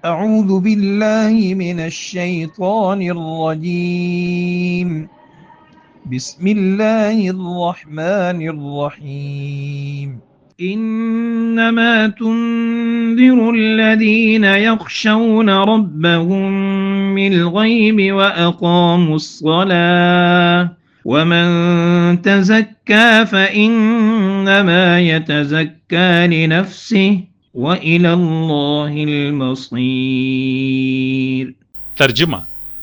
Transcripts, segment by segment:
أعوذ بالله من الشيطان الرجيم بسم الله الرحمن الرحيم إنما تنذر الذين يخشون ربهم بالغيب وأقاموا الصلاة ومن تزكى فإنما يتزكى لنفسه وإلى الله المصير۔ ترجمہ: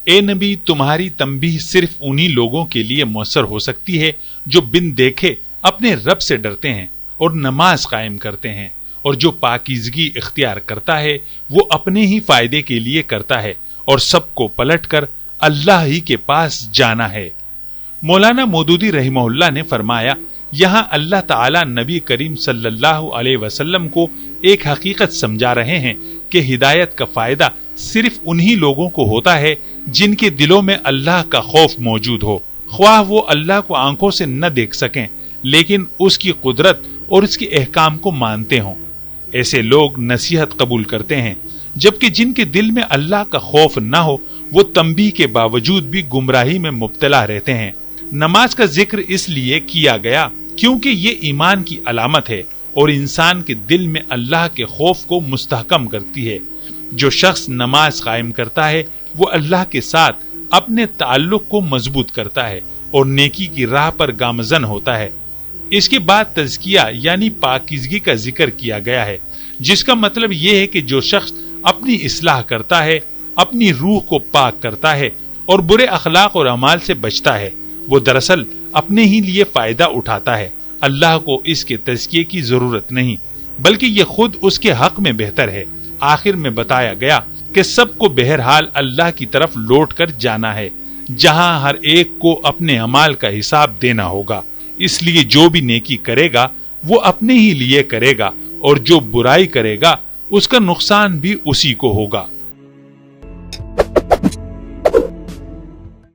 اے نبی، تمہاری تنبیہ صرف انہی لوگوں کے لیے مؤثر ہو سکتی ہے جو بن دیکھے اپنے رب سے ڈرتے ہیں اور نماز قائم کرتے ہیں، اور جو پاکیزگی اختیار کرتا ہے وہ اپنے ہی فائدے کے لیے کرتا ہے اور سب کو پلٹ کر اللہ ہی کے پاس جانا ہے۔ مولانا مودودی رحمہ اللہ نے فرمایا، یہاں اللہ تعالی نبی کریم صلی اللہ علیہ وسلم کو ایک حقیقت سمجھا رہے ہیں کہ ہدایت کا فائدہ صرف انہی لوگوں کو ہوتا ہے جن کے دلوں میں اللہ کا خوف موجود ہو، خواہ وہ اللہ کو آنکھوں سے نہ دیکھ سکیں لیکن اس کی قدرت اور اس کے احکام کو مانتے ہوں۔ ایسے لوگ نصیحت قبول کرتے ہیں، جبکہ جن کے دل میں اللہ کا خوف نہ ہو وہ تنبیہ کے باوجود بھی گمراہی میں مبتلا رہتے ہیں۔ نماز کا ذکر اس لیے کیا گیا کیونکہ یہ ایمان کی علامت ہے اور انسان کے دل میں اللہ کے خوف کو مستحکم کرتی ہے۔ جو شخص نماز قائم کرتا ہے وہ اللہ کے ساتھ اپنے تعلق کو مضبوط کرتا ہے اور نیکی کی راہ پر گامزن ہوتا ہے۔ اس کے بعد تزکیہ یعنی پاکیزگی کا ذکر کیا گیا ہے، جس کا مطلب یہ ہے کہ جو شخص اپنی اصلاح کرتا ہے، اپنی روح کو پاک کرتا ہے اور برے اخلاق اور اعمال سے بچتا ہے، وہ دراصل اپنے ہی لیے فائدہ اٹھاتا ہے۔ اللہ کو اس کے تزکیے کی ضرورت نہیں، بلکہ یہ خود اس کے حق میں بہتر ہے۔ آخر میں بتایا گیا کہ سب کو بہرحال اللہ کی طرف لوٹ کر جانا ہے، جہاں ہر ایک کو اپنے اعمال کا حساب دینا ہوگا۔ اس لیے جو بھی نیکی کرے گا وہ اپنے ہی لیے کرے گا اور جو برائی کرے گا اس کا نقصان بھی اسی کو ہوگا۔